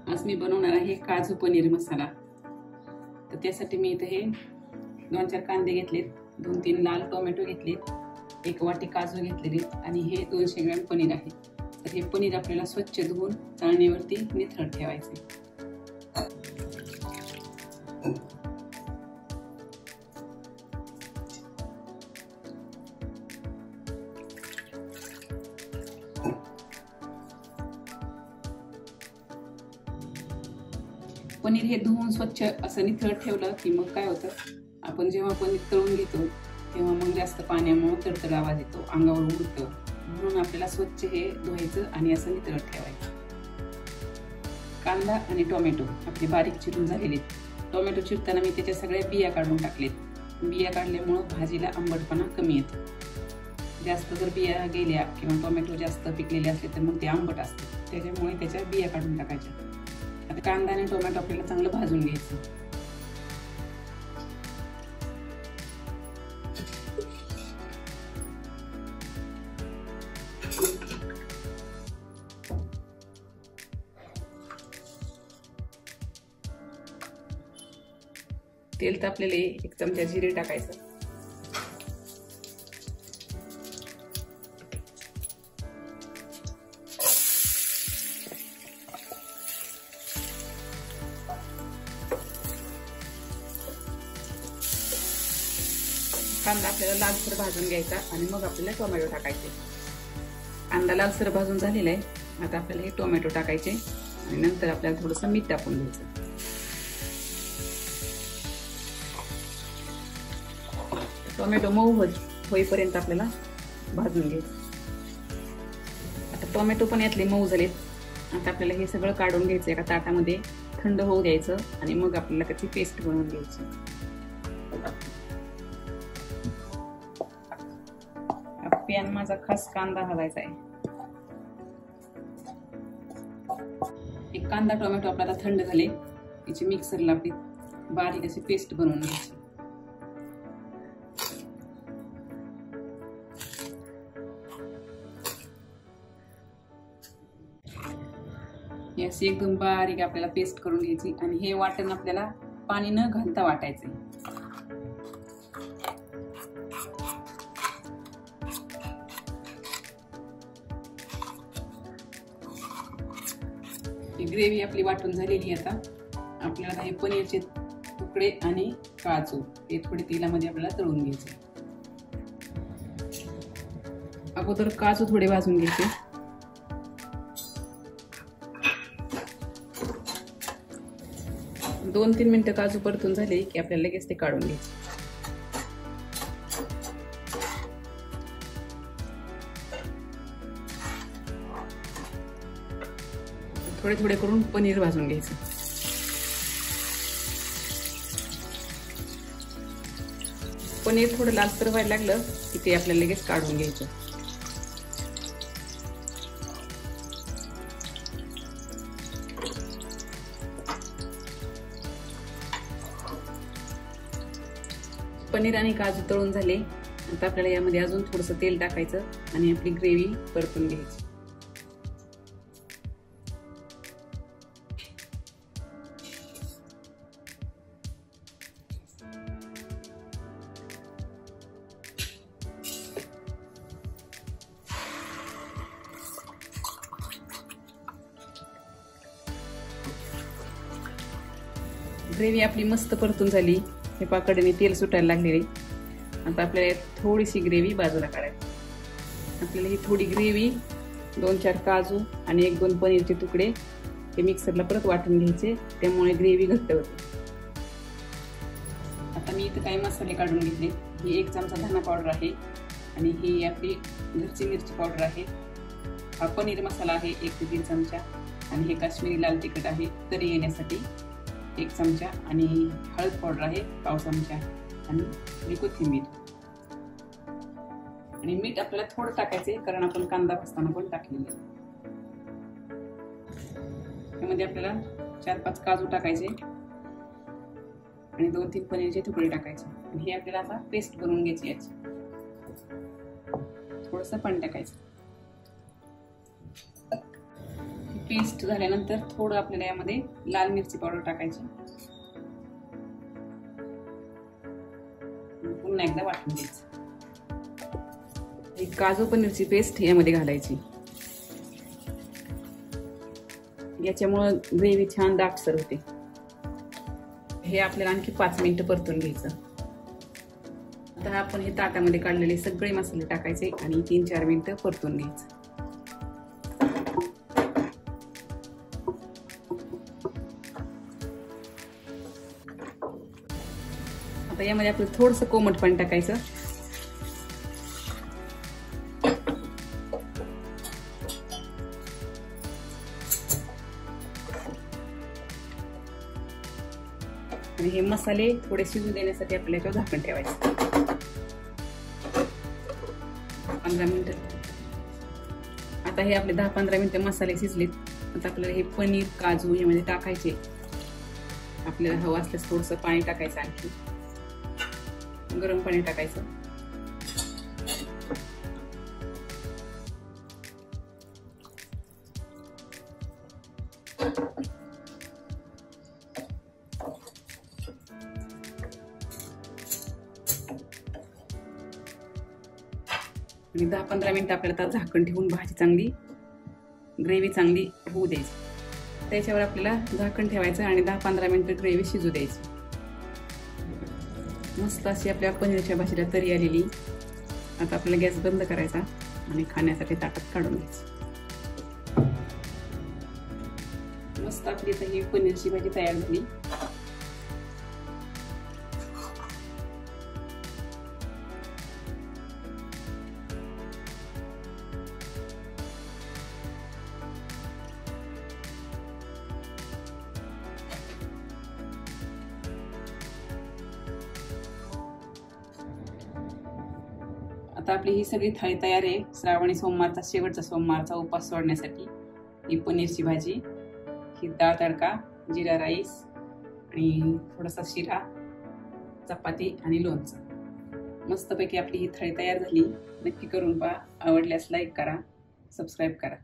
आज मी बनवणार आहे काजू पनीर मसाला। तर त्यासाठी मी इथे हे 2-4 कांदे घेतलेत, 2-3 लाल टोमॅटो घेतलेत, 1 वाटी काजू घेतलेले आणि हे 200 ग्रॅम पनीर आहे। तर हे पनीर आपल्याला स्वच्छ धुवून चाळणीवरती निथळत ठेवायचे। पनीर हे धुवून स्वच्छ असं निथळत ठेवलं की मग काय होतं, आपण जेव्हा पनीर तळून घेतो तेव्हा मग जास्त पाण्यामुळे तडतड आवाज येतो, अंगावर उडतं। म्हणून आपल्याला स्वच्छ हे धुवायचं आणि असं निथळत ठेवायचं। कांदा आणि टोमॅटो आपले बारीक चिरून झालेले। टोमॅटो चिरताना मी त्याच्या सगळ्या बिया काढून टाकलेत। बिया काढल्यामुळे भाजीला आंबटपणा कमी येतो। जास्त जर बिया गेल्या किंवा टोमॅटो जास्त पिकलेले असले तर मग ते आंबट असते, त्याच्यामुळे त्याच्या बिया काढून टाकायच्या। आता कांदा आणि टोमॅटो आपल्याला चांगलं भाजून घ्यायचं। तेल तापलेले 1 चमचा जिरे टाकायचं। कांदा आपल्याला लालसर भाजून घ्यायचा आणि मग आपल्याला टोमॅटो टाकायचे। कांदा लालसर भाजून झालेला आहे। आता आपल्याला हे टोमॅटो टाकायचे आणि नंतर आपल्याला थोडंसं मीठ टाकून घ्यायचं। टोमॅटो मऊ होईपर्यंत आपल्याला भाजून घ्यायचं। आता टोमॅटो पण यातले मऊ झालेत। आता आपल्याला हे सगळं काढून घ्यायचं, एका ताटामध्ये थंड होऊ द्यायचं आणि मग आपल्याला त्याची पेस्ट बनवून घ्यायची। पॅन माझा खास कांदा हवायचा आहे। एक कांदा टोमॅटो आपल्याला थंड झाले, याची मिक्सरला आपली बारीक अशी पेस्ट बनवून घ्यायची। अशी एकदम बारीक आपल्याला पेस्ट करून घ्यायची आणि हे वाटण आपल्याला पाणी न घालता वाटायचे। ग्रेव्ही आपली वाटून झालेली आहे। आता आपल्याला हे पनीरचे तुकडे आणि काजू हे थोडे तेलामध्ये आपल्याला तळून घ्यायचे। अगोदर काजू थोडे भाजून घ्यायचे। दोन 3 मिनिटं काजू परतून झाले की आपल्याला लगेच ते काढून घ्यायचे। थोडे थोडे करून पनीर भाजून घ्यायचं। पनीर थोडं लालसर व्हायला लागलं की ते आपल्याला लगेच काढून घ्यायचं। पनीर आणि काजू तळून झाले। आता आपल्याला यामध्ये अजून थोडंसं तेल टाकायचं आणि आपली ग्रेव्ही परतून घ्यायची। ग्रेव्ही आपली मस्त परतून झाली। हे पाकळीने तेल सुटायला लागलेले। आता आपल्याला थोडीशी ग्रेव्ही बाजूला काढायची। आपल्याला ही थोडी ग्रेव्ही 2-4 काजू आणि 1-2 पनीरचे तुकडे हे मिक्सरला परत वाटून घ्यायचे, त्यामुळे ग्रेव्ही घट्ट होते। आता मी इथे काही मसाले काढून घेतले। ही 1 चमचा धना पावडर आहे आणि ही आपली घरची मिरची पावडर आहे। हा पनीर मसाला आहे 1 ते 3 चमचा आणि हे काश्मीरी लाल तिखट आहे तरी येण्यासाठी 1 चमचा आणि हळद पावडर आहे 1/2 चमचा आणि कोथिंबीर आणि मीठ आपल्याला थोडं टाकायचे, कारण आपण कांदा भाजताना पण टाकलेले। त्यामध्ये आपल्याला 4-5 काजू टाकायचे आणि 2-3 पनीरचे तुकडे टाकायचे आणि हे आपल्याला आता पेस्ट बनवून घ्यायची। याची थोडंसं पाणी टाकायचं। पेस्ट झाल्यानंतर थोडं आपल्याला यामध्ये लाल मिरची पावडर टाकायची, पुन्हा एकदा वाटून घ्यायचं. काजू पनीरची पेस्ट यामध्ये घालायची. याच्यामुळं ग्रेव्ही छान दाटसर होते. हे आपल्याला आणखी 5 मिनिटं परतून घ्यायचं. आता आपण हे ताटामध्ये काढलेले सगळे मसाले टाकायचे आणि 3-4 मिनिटं परतून घ्यायचं. आता यामध्ये आपलं थोडंसं कोमट पाणी टाकायचं. आणि हे मसाले थोडे शिजू देण्यासाठी आपल्याला याच्यावर झाकण ठेवायचं 15 मिनिटं. आता हे आपले 10-15 मिनिटं मसाले शिजलेत. आता आपल्याला हे पनीर काजू यामध्ये टाकायचे. आपल्याला हवं असल्यास थोडंसं पाणी टाकायचं, आणखी गरम पाणी टाकायचं. आणि 10-15 मिनिटं आपल्याला झाकण ठेवून भाजी चांगली ग्रेव्ही चांगली होऊ द्यायची. त्याच्यावर आपल्याला झाकण ठेवायचं आणि 10-15 मिनिटं ग्रेव्ही शिजू द्यायची. मस्त अशी आपल्या पनीरच्या भाजीला तरी आलेली. आता आपल्याला गॅस बंद करायचा आणि खाण्यासाठी ताटात काढून घ्यायचं. मस्त आपली आता ही पनीरची भाजी तयार झाली. आता आपली ही सगळी थाळी तयार आहे. श्रावणी सोमवारचा शेवटचा सोमवारचा उपवास सोडण्यासाठी ही पनीरची भाजी, ही डाळ तडका, जिरा राईस आणि थोडासा शिरा, चपाती आणि लोणचं. मस्तपैकी आपली ही थाळी तयार झाली. नक्की करून पहा. आवडल्यास लाईक करा, सबस्क्राईब करा.